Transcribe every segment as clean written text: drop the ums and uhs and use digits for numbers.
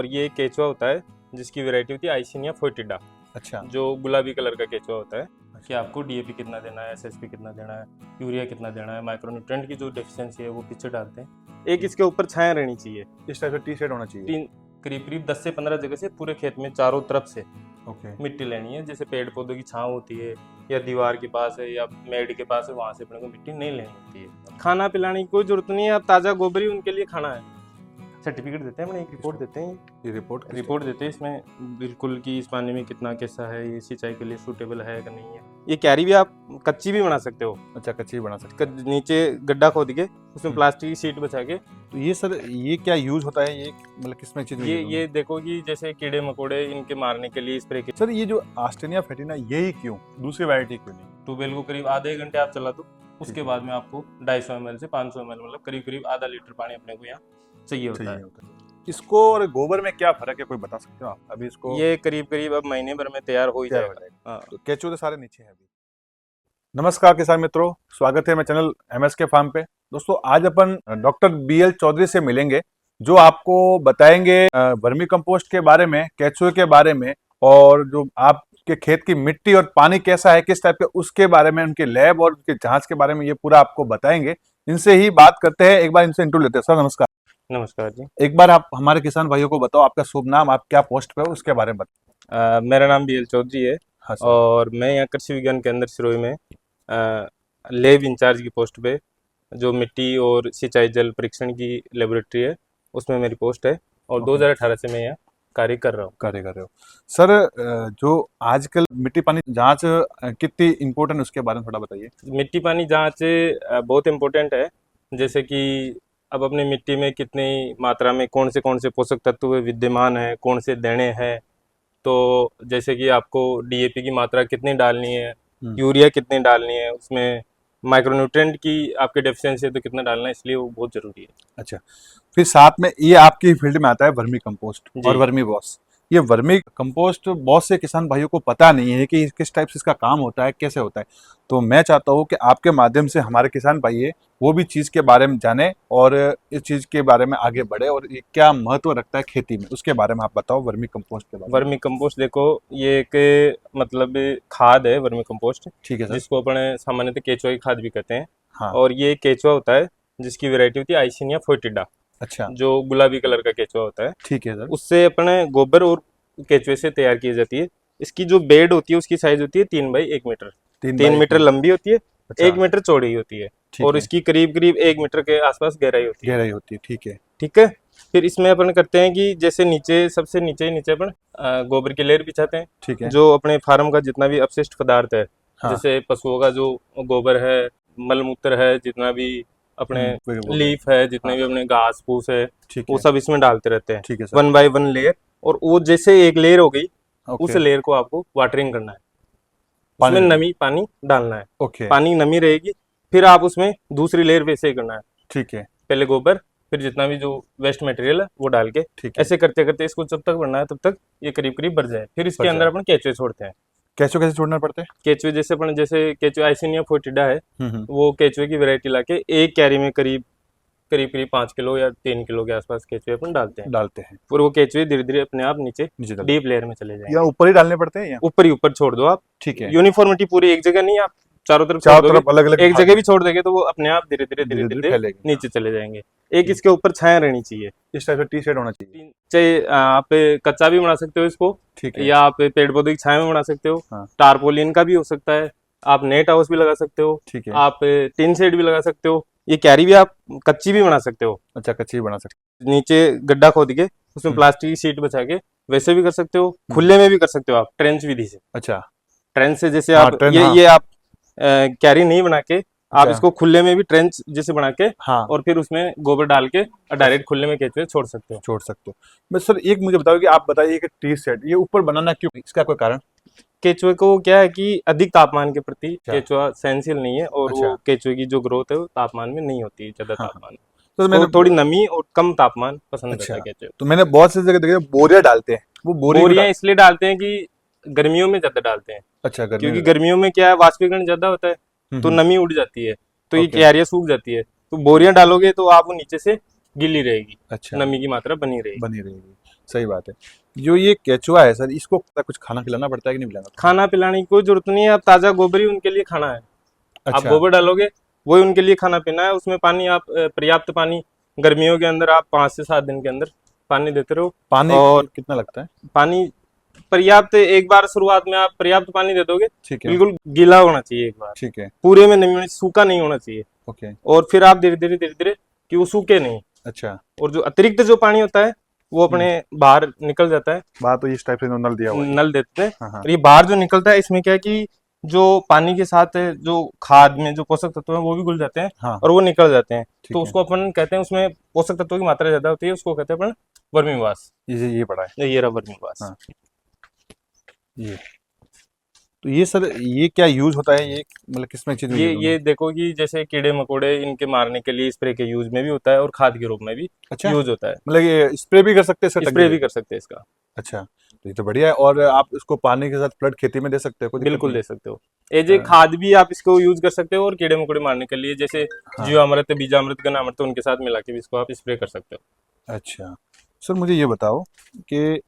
और ये एक केचुआ होता है जिसकी वैरायटी होती है आइसिनिया फोएटिडा। अच्छा, जो गुलाबी कलर का केचुआ होता है कि आपको डीएपी कितना देना है, एसएसपी कितना देना है, यूरिया कितना देना है, माइक्रोन्यूट्रिएंट की जो डेफिशिएंसी है वो पीछे डालते हैं। एक इसके ऊपर छाया रहनी चाहिए, इस टाइप से टी शर्ट होना चाहिए। तीन करीब करीब 10 से 15 जगह से पूरे खेत में चारों तरफ से ओके, मिट्टी लेनी है। जैसे पेड़ पौधों की छांव होती है या दीवार के पास है या मेड के पास है, वहां से अपने को मिट्टी नहीं लेनी होती है। खाना पिलाने की कोई जरूरत नहीं है, आप ताज़ा गोबर ही उनके लिए खाना है। सर्टिफिकेट देते हैं, मैंने एक रिपोर्ट देते हैं, ये रिपोर्ट देते हैं इसमें बिल्कुल कि इस पानी में कितना कैसा है, ये सिंचाई के लिए सूटेबल है कि नहीं है। ये क्यारी भी आप कच्ची भी बना सकते हो। अच्छा, कच्ची बना सकते नीचे गड्ढा खोद के उसमें प्लास्टिक की शीट बचा के। तो ये सर, ये क्या यूज होता है, ये मतलब किसमें चीज ये देखो कि जैसे कीड़े मकोड़े इनके मारने के लिए स्प्रे के। सर, ये जो आस्टेनिया फेटिना यही क्यों, दूसरी वैरायटी क्यों नहीं? ट्यूबवेल को करीब आधे घंटे आप चला दो, उसके बाद में आपको 250 ml से 500 ml मतलब करीब करीब आधा लीटर पानी अपने को यहाँ चाहिए होता है। इसको और गोबर में क्या फर्क है, कोई बता सकते हो आप? अभी इसको ये करीब करीब अब महीने भर में तैयार हो ही जाएगा। तो केचुए तो सारे नीचे हैं अभी। नमस्कार किसान मित्रों, स्वागत है मैं चैनल MSK फार्म पे। दोस्तों, आज अपन डॉक्टर BL चौधरी से मिलेंगे, जो आपको बताएंगे वर्मी कंपोस्ट के बारे में, केचुए के बारे में, और जो आपके खेत की मिट्टी और पानी कैसा है, किस टाइप के, उसके बारे में, उनके लैब और उनके जांच के बारे में ये पूरा आपको बताएंगे। इनसे ही बात करते हैं, एक बार इनसे इंटरव्यू लेते हैं। सर नमस्कार। नमस्कार जी। एक बार आप हमारे किसान भाइयों को बताओ, आपका शुभ नाम, आप क्या पोस्ट पे हो, उसके बारे में बताओ। मेरा नाम BL चौधरी है। हाँ सर। और मैं यहाँ कृषि विज्ञान केंद्र सिरोही में लैब इंचार्ज की पोस्ट पे, जो मिट्टी और सिंचाई जल परीक्षण की लेबोरेटरी है, उसमें मेरी पोस्ट है। और 2018 से मैं यहाँ कार्य कर रहा हूँ। सर, जो आजकल मिट्टी पानी जांच कितनी इम्पोर्टेंट, उसके बारे में थोड़ा बताइए। मिट्टी पानी जांच बहुत इम्पोर्टेंट है। जैसे कि अब अपनी मिट्टी में कितनी मात्रा में कौन से पोषक तत्व विद्यमान है, कौन से देने हैं। तो जैसे कि आपको DAP की मात्रा कितनी डालनी है, यूरिया कितनी डालनी है, उसमें माइक्रोन्यूट्रिएंट की आपकी डेफिशिएंसी है तो कितना डालना है, इसलिए वो बहुत जरूरी है। अच्छा, फिर साथ में ये आपकी फील्ड में आता है वर्मी कंपोस्ट और वर्मी बॉस। ये वर्मी कंपोस्ट बहुत से किसान भाइयों को पता नहीं है कि किस टाइप से इसका काम होता है, कैसे होता है। तो मैं चाहता हूँ कि आपके माध्यम से हमारे किसान भाई है वो भी चीज़ के बारे में जाने और इस चीज़ के बारे में आगे बढ़े, और ये क्या महत्व रखता है खेती में, उसके बारे में आप बताओ। वर्मी कंपोस्ट के बारे में। वर्मी कंपोस्ट देखो, ये एक मतलब खाद है वर्मी कंपोस्ट। ठीक है सर। जिसको अपने सामान्यतः केचुआ की खाद भी कहते हैं। हाँ। और ये केचुआ होता है जिसकी वैरायटी होती है आइसिनिया फोएटिडा। अच्छा, जो गुलाबी कलर का केचुआ होता है। ठीक है सर। उससे अपने गोबर और केचुए से तैयार की जाती है। इसकी जो बेड होती है उसकी साइज होती है 3 बाई 1 मीटर। 3 मीटर लंबी होती है। अच्छा। 1 मीटर चौड़ी होती है। और इसकी करीब करीब 1 मीटर के आसपास गहराई होती है। ठीक है। ठीक है। फिर इसमें अपन करते हैं कि जैसे नीचे सबसे नीचे अपन गोबर की लेयर बिछाते हैं। ठीक है। जो अपने फार्म का जितना भी अपशिष्ट पदार्थ है, हाँ। जैसे पशुओं का जो गोबर है, मलमूत्र है, जितना भी अपने लीफ है, जितने भी अपने घास फूस है, वो सब इसमें डालते रहते हैं। ठीक है सर। 1 bye 1 layer. और वो जैसे एक लेयर हो गई, उस लेयर को आपको वाटरिंग करना है, उसमें नमी पानी डालना है। पानी नमी रहेगी, फिर आप उसमें दूसरी लेयर वैसे ही करना है। ठीक है। पहले गोबर, फिर जितना भी जो वेस्ट मटेरियल है वो डाल के, ऐसे करते करते इसको जब तक बढ़ना है तब तक ये करीब करीब बढ़ जाए। फिर इसके अंदर अपन केचुए छोड़ते हैं। केचुए कैसे छोड़ना पड़ता है? केचुए जैसे केचुए आइसिनिया फोएटिडा है, वो केचुए की वैरायटी लाके एक क्यारी में करीब करीब 5 किलो या 3 किलो के आसपास केचुए अपन डालते हैं। फिर वो केचुए धीरे धीरे अपने आप नीचे डीप लेयर में चले जाएंगे। या ऊपर ही डालने पड़ते हैं? ऊपर छोड़ दो आप। ठीक है। यूनिफॉर्मिटी पूरी एक जगह नहीं, आप चारों तरफ अलग-अलग एक जगह भी छोड़ देंगे तो वो अपने आप धीरे धीरे नीचे चले जाएंगे। एक इसके ऊपर छाया रहनी चाहिए, इस टाइप से टी शर्ट होना चाहिए। चाहे आप कच्चा भी बना सकते हो इसको, या आप पेड़ पौधे की छाया में बना सकते हो। टारपोलिन का भी हो सकता है, आप नेट हाउस भी लगा सकते हो। ठीक है। आप टिन शेड भी लगा सकते हो। ये क्यारी भी आप कच्ची भी बना सकते हो। अच्छा, कच्ची भी बना सकते हो। नीचे गड्ढा खोद के उसमें प्लास्टिक की शीट बचा के वैसे भी कर सकते हो, खुले में भी कर सकते हो आप, ट्रेंच विधि से। अच्छा, ट्रेंच से जैसे आप ये आप क्यारी नहीं बना के आप इसको खुले में भी ट्रेंच जैसे बना के, और फिर उसमें गोबर डाल के डायरेक्ट खुले में केचुए छोड़ सकते हो। मैं सर एक मुझे बताओ कि आप बताइए कि टी सेट ये ऊपर बनाना क्यों, इसका कोई कारण? केचुए को क्या है कि अधिक तापमान के प्रति केचुआ सहनशील नहीं है, और वो केचुए की जो ग्रोथ है वो तापमान में नहीं होती है, ज्यादा तापमान। तो मैंने थोड़ी नमी और कम तापमान पसंद करता है केचुए। तो मैंने बहुत सी जगह देखा बोरिया डालते हैं, वो बोरियां इसलिए डालते हैं कि गर्मियों में ज्यादा डालते हैं। अच्छा, क्योंकि गर्मियों में क्या है, वाष्पीकरण ज्यादा होता है, तो नमी उड़ जाती है, तो ये क्यारियां सूख जाती है। तो बोरियां डालोगे तो आप वो नीचे से गीली रहेगी। अच्छा, नमी की मात्रा बनी रहेगी। सही बात है। जो ये केचुआ है सर, इसको कुछ खाना खिलाना पड़ता है कि नहीं खिलाना? खाना पिलाने की कोई जरूरत नहीं है, आप ताज़ा गोबर ही उनके लिए खाना है। आप अच्छा। गोबर डालोगे, वही उनके लिए खाना पीना है। उसमें पानी आप पर्याप्त पानी, गर्मियों के अंदर आप 5 से 7 दिन के अंदर पानी देते रहो। पानी और कितना लगता है? पानी पर्याप्त, एक बार शुरुआत में आप पर्याप्त पानी दे दोगे, ठीक है। बिल्कुल गीला होना चाहिए एक बार, ठीक है। पूरे में नहीं होना, सूखा नहीं होना चाहिए। ओके। और फिर आप धीरे धीरे कि वो सूखे नहीं, अच्छा। और जो अतिरिक्त जो पानी होता है वो अपने बाहर निकल जाता है। बात तो इस टाइप से नल दिया हुआ है। नल देते हैं। हाँ हाँ। और ये बाहर जो निकलता है, इसमें क्या है कि जो पानी के साथ जो खाद में जो पोषक तत्व है वो भी घुल जाते हैं हाँ। और वो निकल जाते हैं। ठीक तो है। उसको अपन कहते हैं, उसमें पोषक तत्वों की मात्रा ज्यादा होती है, उसको कहते हैं अपन वर्मीवाश। ये पड़ा है। ये रहा वर्मीवाश। हाँ। ये तो ये सर, ये क्या यूज होता है? ये मतलब किसमें चीज में यूज होता ये है? देखो कि जैसे कीड़े मकोड़े, इनके मारने के लिए स्प्रे के यूज में भी होता है और खाद के रूप में भी अच्छा। यूज होता है। मतलब ये स्प्रे भी कर सकते हैं इसका स्प्रे टंकी भी से? कर सकते हैं इसका। अच्छा, तो ये तो बढ़िया है। और आप इसको पानी के साथ फ्लड खेती में दे सकते हैं, कोई दिक्कत बिल्कुल नहीं दे सकते हो। एज ए है? खाद भी आप इसको यूज कर सकते हो, और कीड़े मकोड़े मारने के लिए जैसे हाँ। जीवामृत, बीजामृत, घनामृत, उनके साथ मिला के भी इसको आप स्प्रे कर सकते हो। अच्छा सर, मुझे ये बताओ कि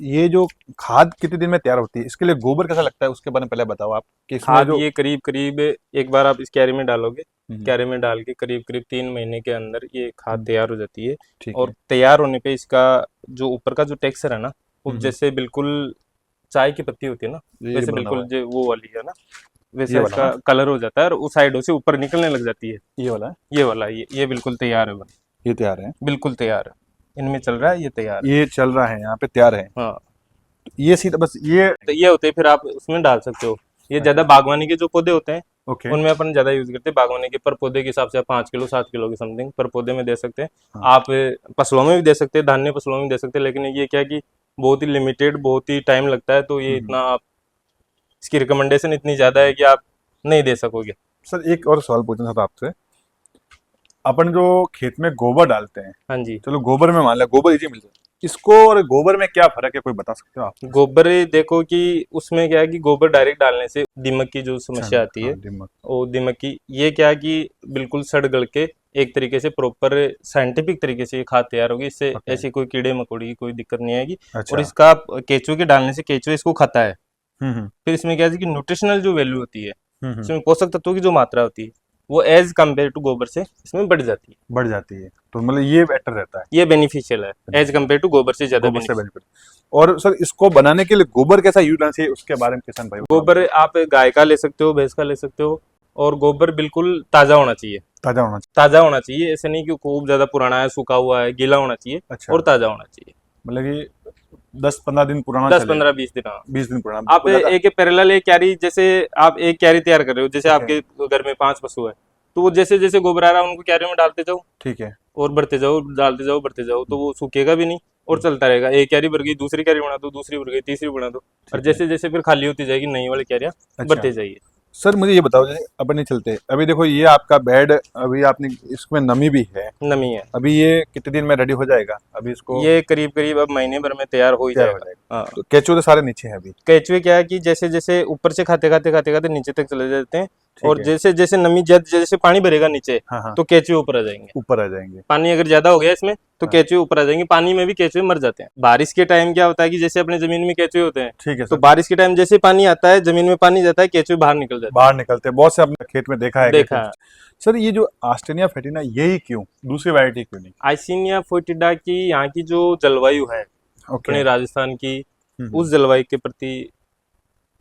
ये जो खाद कितने दिन में तैयार होती है? इसके लिए गोबर कैसा लगता है, उसके बारे में पहले बताओ आप कि इसमें खाद जो ये करीब करीब एक बार आप इस क्यारी में डालोगे, हम्म, क्यारी में डाल के करीब करीब 3 महीने के अंदर ये खाद हम्म, तैयार हो जाती है। ठीक और है। तैयार होने पे इसका जो ऊपर का जो टेक्सचर है ना, वो हम्म, जैसे बिल्कुल चाय की पत्ती होती है ना, ये वैसे बना हुआ बिल्कुल है, जो वो वाली है ना, ये वैसा वाला इसका ना, कलर हो जाता है और उस साइडों से ऊपर निकलने लग जाती है। ये वाला है, ये वाला, ये बिल्कुल तैयार है बन, ये तैयार है। बिल्कुल तैयार है। इनमें चल रहा है, ये तैयार है। ये चल रहा है, यहाँ पे तैयार है। हाँ, ये सीधा बस ये। तो ये होते हैं, फिर आप उसमें डाल सकते हो। ये ज्यादा अच्छा। बागवानी के जो पौधे होते हैं ओके। उनमें अपन ज्यादा यूज करते हैं। बागवानी के पर पौधे के हिसाब से आप 5 किलो 7 किलो के समथिंग पर पौधे में दे सकते हैं। हाँ। आप फसलों में भी दे सकते हैं, धान्य फसलों में भी दे सकते हैं, लेकिन ये क्या है कि बहुत ही लिमिटेड, बहुत ही टाइम लगता है, तो ये हम्म। इतना आप, इसकी रिकमेंडेशन इतनी ज्यादा है कि आप नहीं दे सकोगे। सर एक और सवाल पूछना था आपसे। अपन जो खेत में गोबर डालते हैं, हाँ जी। चलो गोबर में मान लिया, गोबर इजी मिलता है, इसको और गोबर में क्या फर्क है, कोई बता सकते हो आप? गोबर देखो कि उसमें क्या है कि गोबर डायरेक्ट डालने से दीमक की जो अच्छा। समस्या आती है, हाँ, दिमाग। वो दीमक की, ये क्या है कि बिल्कुल सड़ गल के एक तरीके से प्रॉपर साइंटिफिक तरीके से ये खाद तैयार होगी। इससे ओके। ऐसी कोई कीड़े मकोड़े की कोई दिक्कत नहीं आएगी। अच्छा। और इसका केंचुए के डालने से केंचुए इसको खाता है। हम्म। फिर इसमें क्या है कि न्यूट्रिशनल जो वैल्यू होती है, हम्म। इसमें पोषक तत्वों की जो मात्रा होती है, वो एज कम्पेयर टू गोबर से इसमें बढ़ जाती है। बढ़ जाती है, तो मतलब ये बेटर रहता है। ये बेनिफिशियल है, एज कम्पेयर टू गोबर से ज्यादा गोबर से बेनिफिशियल। बेनिफिट। और सर इसको बनाने के लिए गोबर कैसा यूज करना चाहिए, उसके बारे में किसान भाई बताओ। गोबर आप गाय का ले सकते हो, भैंस का ले सकते हो, और गोबर बिल्कुल ताजा होना चाहिए। ताजा होना चाहिए। ताजा होना चाहिए, ऐसे नहीं कि खूब ज्यादा पुराना है, सूखा हुआ है, गीला होना चाहिए। अच्छा। और ताजा होना चाहिए। मतलब कि 10-15 दिन पुराना 10-15 चलेगा? 20 दिन, हाँ। 20 दिन पुराना आप तो ज्यादा। एक पैरेलल एक क्यारी, जैसे आप एक क्यारी तैयार कर रहे हो, जैसे ठीक है। आपके घर में 5 पशु है, तो वो जैसे जैसे गोबर आ रहा है उनको क्यारी में डालते जाओ, ठीक है। और बढ़ते जाओ, डालते जाओ, बढ़ते जाओ, तो वो सूखेगा भी नहीं और चलता रहेगा। एक क्यारी भर गई, दूसरी क्यारी बना दो, दूसरी भर गई, तीसरी बना दो, और ठीक है। जैसे जैसे फिर खाली होती जाएगी, नई वाली क्यारियां अच्छा। बढ़ते जाइए। सर मुझे ये बताओ, जैसे अपन नहीं चलते, अभी देखो ये आपका बेड, अभी आपने इसमें नमी भी है, नमी है। अभी ये कितने दिन में रेडी हो जाएगा? अभी इसको ये करीब करीब अब महीने भर में तैयार हो ही तैयार हो जाएगा। जाएगा? हाँ। तो केचुए तो सारे नीचे हैं अभी। केचुए क्या है कि जैसे जैसे ऊपर से खाते खाते खाते खाते नीचे तक चले जाते हैं, ठीक और है। जैसे जैसे नमी जैसे पानी भरेगा नीचे, हाँ हाँ, तो केचुए ऊपर आ जाएंगे। ऊपर आ जाएंगे। पानी अगर ज्यादा हो गया इसमें, तो हाँ। केचुए ऊपर आ जाएंगे। पानी में भी केचुए मर जाते हैं। बारिश के टाइम क्या होता है कि जैसे अपने जमीन में केचुए होते हैं, ठीक है तो सर। बारिश के टाइम जैसे पानी आता है, जमीन में पानी जाता है, केचुए बाहर निकल जाते बाहर निकलते हैं, बहुत से अपने खेत में देखा है हैं। देखा है। सर ये जो आस्टेनिया फेटिना, यही क्यों, दूसरी वैरायटी क्यों नहीं? आइसिनिया फोइटिडा की यहाँ की जो जलवायु है ओके। अपने राजस्थान की, हम्म, उस जलवायु के प्रति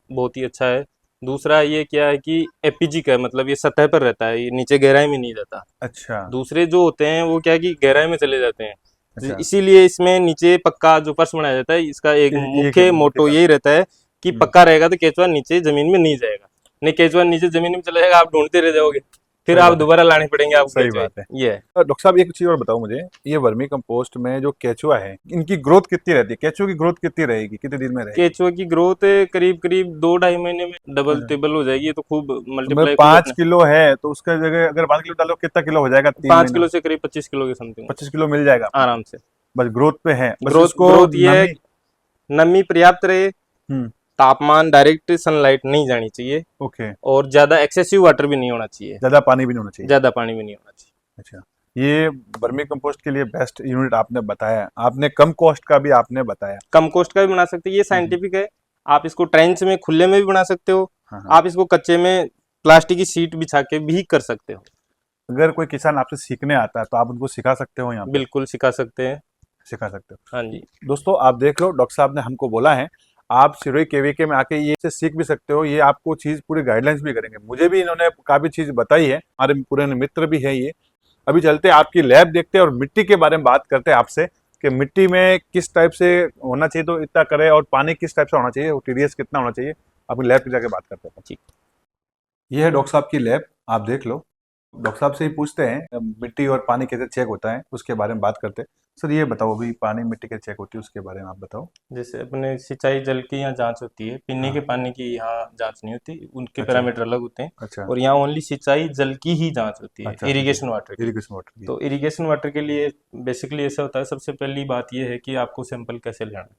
बहुत ही अच्छा है। दूसरा ये क्या है कि एपीजी का है, मतलब ये सतह पर रहता है, ये नीचे गहराई में नहीं जाता। अच्छा। दूसरे जो होते हैं वो क्या है कि गहराई में चले जाते हैं। अच्छा। इसीलिए इसमें नीचे पक्का जो फर्श बनाया जाता है, इसका एक ये मुख्य मोटो यही रहता है कि हम्म। पक्का रहेगा तो केचुआ नीचे जमीन में नहीं जाएगा। नहीं, केचुआ नीचे जमीन में चला जाएगा, आप ढूंढते रह जाओगे, फिर सही आप बात है। दोबारा लाने पड़ेंगे आपको सही केचुए। बात है। ये है। डॉक्टर साहब एक चीज और बताओ मुझे, ये वर्मी कंपोस्ट में जो केचुआ है, इनकी ग्रोथ कितनी रहती है? केचुआ की ग्रोथ कितनी रहेगी, कितने दिन में रहेगी? केचुआ की ग्रोथ करीब करीब 2-2.5 महीने में डबल अच्छा। ट्रिपल हो जाएगी। ये तो खूब तो मतलब मल्टीप्लाई 5 किलो है तो उसका जगह अगर 5 किलो डालो, कितना किलो हो जाएगा? 5 3 महीना किलो से करीब 25 किलो के समथिंग 25 किलो मिल जाएगा अपने को। आराम से। बस ग्रोथ पे है, बस ग्रोथ इसको ग्रोथ ये है, नमी। नमी पर्याप्त रहे, हम्म। तापमान, डायरेक्ट सनलाइट नहीं जानी चाहिए, ओके। और ज्यादा एक्सेसिव वाटर भी नहीं होना चाहिए, ज्यादा पानी भी नहीं होना चाहिए। ज्यादा पानी भी नहीं होना चाहिए। अच्छा। ये वर्मी कंपोस्ट के लिए बेस्ट यूनिट आपने बताया, आपने कम कॉस्ट का भी आपने बताया। कम कॉस्ट का भी बना सकते हैं, ये साइंटिफिक है। आप इसको ट्रेंच में खुले में भी बना सकते हो, हाँ हाँ। आप इसको कच्चे में प्लास्टिक की शीट बिछा के भी कर सकते हो। अगर कोई किसान आपसे सीखने आता है तो आप उनको सिखा सकते हो यहाँ पे? बिल्कुल सिखा सकते हैं। सिखा सकते हो। हाँ जी। दोस्तों आप देख लो, डॉक्टर साहब ने हमको बोला है आप सिरोही केवीके में आके ये से सीख भी सकते हो, ये आपको चीज पूरी गाइडलाइंस भी करेंगे। मुझे भी इन्होंने काफी चीज बताई है, हमारे पुराने मित्र भी है ये। अभी चलते हैं आपकी लैब देखते हैं और मिट्टी के बारे में बात करते हैं आपसे कि मिट्टी में किस टाइप से होना चाहिए तो इतना करे, और पानी किस टाइप से होना चाहिए, और टीडीएस कितना होना चाहिए। अपनी लैब की जाके बात करते हैं। ठीक। ये है डॉक्टर साहब की लैब, आप देख लो। डॉक्टर साहब से ही पूछते हैं मिट्टी और पानी कैसे चेक होता है, उसके बारे में बात करते हैं। सर ये बताओ, अभी पानी मिट्टी कैसे चेक होती है उसके बारे में आप बताओ। जैसे अपने सिंचाई जल की यहाँ जांच होती है, पीने के हाँ। पानी की यहाँ जांच नहीं होती, उनके अच्छा पैरामीटर अलग होते हैं। अच्छा और यहाँ ओनली सिंचाई जल की ही जांच होती है, अच्छा। इरिगेशन वाटर की। इरिगेशन वाटर की। तो इरिगेशन वाटर के लिए बेसिकली ऐसा होता है, सबसे पहली बात ये है कि आपको सैंपल कैसे लेना है।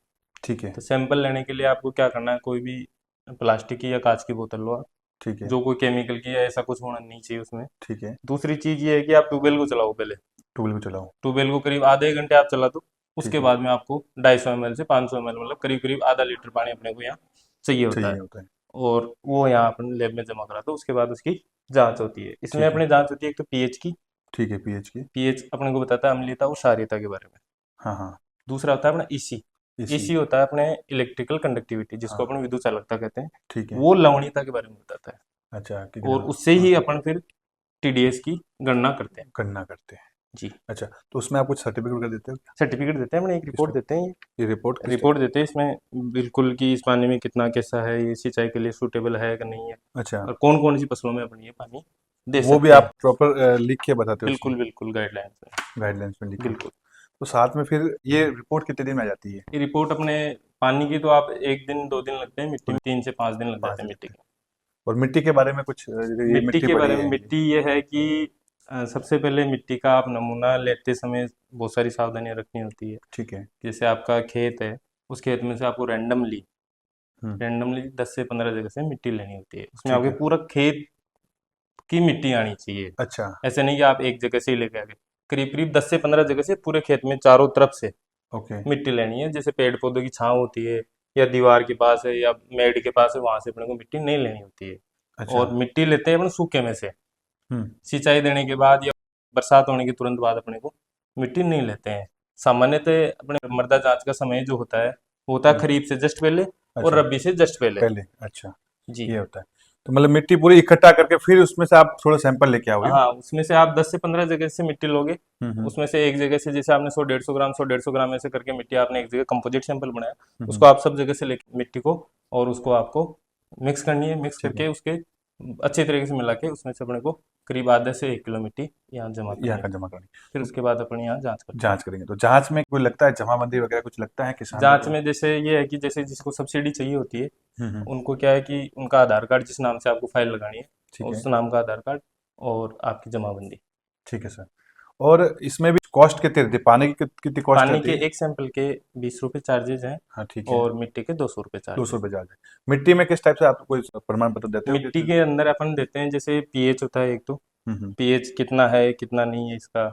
ठीक है तो सैंपल लेने के लिए आपको क्या करना है, कोई भी प्लास्टिक की या कांच की बोतल लो आप, ठीक है जो कोई केमिकल की या ऐसा कुछ होना नहीं चाहिए उसमें। ठीक है। दूसरी चीज ये है कि आप ट्यूबवेल को चलाओ पहले। टूल भी चलाओ। ट्यूबवेल को करीब आधे एक घंटे आप चला दो, ठीक उसके है। बाद में आपको 250 ml से 500 ml, मतलब करीब करीब आधा लीटर पानी अपने को यहाँ चाहिए होता चाहिए है। होता है। और वो यहाँ अपन लैब में जमा करा दो, उसके बाद उसकी जांच होती है। इसमें ठीक है अपने जांच होती है एक तो पीएच की। ठीक है। पीएच की। पीएच अपने को बताता है अम्लीयता और क्षारीयता के बारे में। हाँ हाँ। दूसरा होता है अपना ईसी। इसी। ईसी होता है अपने इलेक्ट्रिकल कंडक्टिविटी, जिसको हाँ। अपन विद्युत चालकता कहते हैं। ठीक है। वो लवणीयता के बारे में बताता है। अच्छा और कितना। उससे हाँ। ही अपन फिर टीडीएस की गणना करते हैं। गणना करते हैं। जी। अच्छा, तो उसमें आप कुछ सर्टिफिकेट कर देते हो क्या? सर्टिफिकेट देते हैं, अपने एक रिपोर्ट किसको? देते हैं। ये रिपोर्ट ये किस टाइप? रिपोर्ट देते हैं, इसमें बिल्कुल कि इस पानी में कितना कैसा है, ये सिंचाई के लिए सूटेबल है कि नहीं है, अच्छा, और कौन कौन सी फसलों में अपन ये पानी दे वो भी सकते आप हैं। प्रॉपर लिख के बताते हो उसमें? बिल्कुल बिल्कुल गाइडलाइंस है। गाइडलाइंस में लिख के। बिल्कुल। तो साथ में फिर ये रिपोर्ट कितने दिन में आ जाती है? ये रिपोर्ट अपने पानी की तो आप 1 दिन 2 दिन लगते हैं, मिट्टी में 3 से 5 दिन लग पाँच जाते हैं दिन मिट्टी लगते हैं। के। और मिट्टी के बारे में कुछ ये मिट्टी मिट्टी के पड़ी बारे में, है ये। मिट्टी ये है कि सबसे पहले मिट्टी का आप नमूना लेते समय बहुत सारी सावधानियां रखनी होती है। ठीक है। जैसे आपका खेत है, उस खेत में से आपको रैंडमली हम्म। रैंडमली 10 से 15 जगह से मिट्टी लेनी होती है। उसमें ठीक आपके है। पूरा खेत की मिट्टी आनी चाहिए। अच्छा। ऐसे नहीं कि आप एक जगह से ही लेके आ गए। करीब करीब 10 से 15 जगह से पूरे खेत में चारों तरफ से ओके। मिट्टी लेनी है। जैसे पेड़ पौधों की छांव होती है, या दीवार के पास है, या मेड के पास है, वहां से अपने को मिट्टी नहीं लेनी होती है। अच्छा। और मिट्टी लेते हैं अपन सूखे में से, हम्म। सिंचाई देने के बाद या बरसात होने के तुरंत बाद अपने को मिट्टी नहीं लेते हैं। सामान्यतः अपने मृदा जांच का समय जो होता है, वो होता है हम्म। खरीफ से जस्ट पहले और अच्छा रबी से जस्ट पहले। पहले। अच्छा, जी। ये होता है। तो मतलब मिट्टी पूरी इकट्ठा करके फिर उसमें से आप थोड़ा सैंपल लेके आओगे? हाँ, उसमें से आप 10 से 15 जगह से मिट्टी लोगे। हम्म। उसमें से एक जगह से, जैसे आपने 100 150 ग्राम 100 150 ग्राम ऐसे करके मिट्टी आपने एक जगह कंपोजिट सैंपल बनाया, हम्म। उसको आप सब जगह से लेके मिट्टी को, और उसको आपको मिक्स करनी है। मिक्स ठीक है। करके उसके अच्छे तरीके से मिला के उसमें से अपने को करीब आधे से 1 किलो मिट्टी यहाँ जमा यहाँ करनी का है। जमा करनी। फिर तो उसके बाद अपन यहाँ जांच करते हैं। जांच करेंगे, तो जांच में कोई लगता है जमाबंदी वगैरह कुछ लगता है किसानों जांच को? में जैसे ये है कि जैसे जिसको सब्सिडी चाहिए होती है, हम्म। उनको क्या है कि उनका आधार कार्ड, जिस नाम से आपको फाइल लगानी है, ठीक है। उस नाम का आधार कार्ड, और आपकी जमाबंदी। ठीक है सर। और इसमें भी कॉस्ट कितनी रहती है, पानी की कितनी कॉस्ट पानी रहती के है? एक सैंपल के 20 रुपये चार्जेज हैं, हाँ ठीक है। और मिट्टी के 200 रुपये 200 चार्जेज रुपये चार्ज है। मिट्टी में किस टाइप से आप कोई प्रमाण पत्र देते हैं। हो मिट्टी कि? के अंदर अपन देते हैं, जैसे पीएच होता है एक तो, हम्म। पीएच कितना है कितना नहीं है इसका,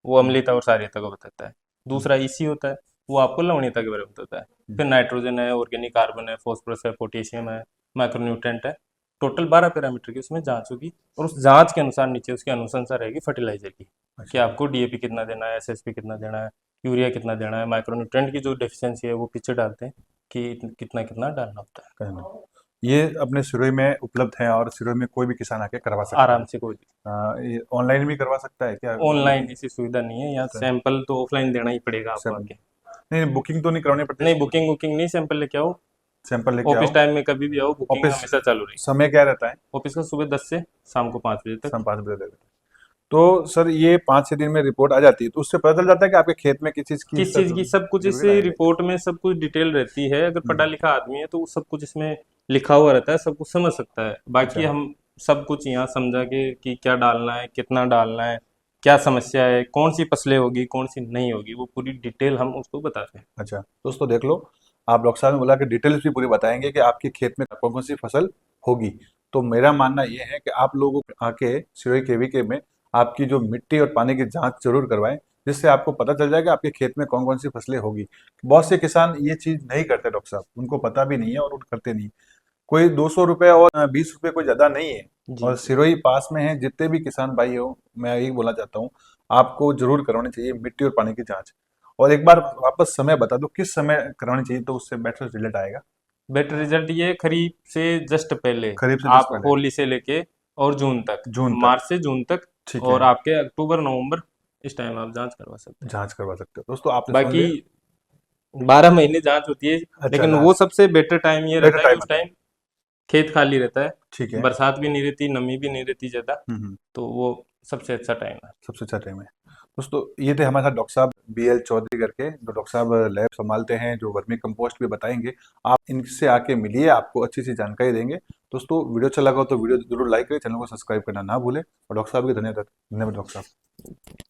वो हम्म। अम्लीयता और क्षारीयता को बताता है। हम्म। दूसरा ईसी होता है, वो आपको लवणीयता के बारे में बताता है। हम्म। फिर नाइट्रोजन है, ऑर्गेनिक कार्बन है, फास्फोरस है, पोटेशियम है, माइक्रोन्यूट्रेंट है। टोटल 12 पैरामीटर की उसमें जांच होगी, और उस जांच के अनुसार नीचे उसकी अनुशंसा रहेगी फर्टिलाइजर की, कि अच्छा। आपको डीएपी कितना देना है, एसएसपी कितना देना है, यूरिया कितना देना है। माइक्रोन्यूट्रेंट की जो डेफिशिएंसी है वो पीछे डालते हैं कि कितना कितना डालना होता है। कहना ये अपने सिरोही में उपलब्ध है, और सिरोही में कोई भी किसान आके करवा सकता आराम है। से कोई ये ऑनलाइन भी करवा सकता है क्या? Online booking? ऐसी सुविधा नहीं है यहाँ। सैंपल तो ऑफलाइन देना ही पड़ेगा आपको सैंपल आके। नहीं, बुकिंग तो नहीं करवानी पड़ती नहीं, इसकी? बुकिंग वुकिंग नहीं, सैंपल लेके आओ। सैंपल लेके ऑफिस आओ। टाइम में कभी भी आओ, बुकिंग ऑफिस हमेशा चालू रहेगी। समय क्या रहता है? ऑफिस का सुबह 10 से शाम को 5 बजे तक। शाम 5 बजे तक। तो सर ये 5-6 दिन में रिपोर्ट आ जाती है, तो उससे पता चल जाता है कि आपके खेत में किस चीज़ की किस सर चीज़ की, सब कुछ इस जरूरत है। रिपोर्ट में सब कुछ डिटेल रहती है। अगर पढ़ा हम्म। लिखा आदमी है तो वो सब कुछ इसमें लिखा हुआ रहता है, सब कुछ समझ सकता है। बाकी अच्छा। हम सब कुछ यहाँ समझा के कि क्या डालना है, कितना डालना है, क्या समस्या है, कौन सी फसलें होगी, कौन सी नहीं होगी, वो पूरी डिटेल हम उसको बताते हैं। अच्छा दोस्तों देख लो, आप डॉक्टर साहब ने बोला कि डिटेल्स भी पूरी बताएंगे कि आपके खेत में कौन कौन सी फसल होगी। तो मेरा मानना ये है कि आप लोगों को आके सिरोही केवीके में आपकी जो मिट्टी और पानी की जांच जरूर करवाएं, जिससे आपको पता चल जाएगा आपके खेत में कौन कौन सी फसलें होगी। बहुत से किसान ये चीज नहीं करते डॉक्टर साहब, उनको पता भी नहीं है और वो करते नहीं। कोई 200 रुपए और 20 रुपए कोई ज्यादा नहीं है। जी और जी। सिरोही पास में है, जितने भी किसान भाई हो, मैं यही बोलना चाहता हूँ, आपको जरूर करवानी चाहिए मिट्टी और पानी की जांच। और एक बार वापस समय बता दो किस समय करवानी चाहिए, तो उससे बेटर रिजल्ट आएगा। बेटर रिजल्ट ये खरीफ से जस्ट पहले, खरीफ से जस्ट आप पहले, होली से लेके और जून तक, जून तक। मार्च से जून तक, ठीक और है, आपके अक्टूबर नवंबर, इस टाइम आप जांच करवा सकते हैं। जांच करवा सकते हो। दोस्तों आपने सुन बाकी लिया। 12 महीने जांच होती है, अच्छा, लेकिन वो जांच सबसे बेटर टाइम ये बेटर रहता है कि टाइम उस आता है। टाइम खेत खाली रहता है, ठीक है। बरसात भी नहीं रहती, नमी भी नहीं रहती ज़्यादा, हम्म। तो वो सबसे अच्छा टाइम है। सबसे अच्छा टाइम है। दोस्तों ये थे हमारे साथ डॉक्टर साहब BL चौधरी करके, जो डॉक्टर साहब लैब संभालते हैं, जो वर्मी कंपोस्ट भी बताएंगे। आप इनसे आके मिलिए, आपको अच्छी सी जानकारी देंगे। दोस्तों वीडियो अच्छा लगा हो तो वीडियो जरूर लाइक करें, चैनल को सब्सक्राइब करना ना भूलें। और डॉक्टर साहब की धन्यवाद, धन्यवाद डॉक्टर साहब।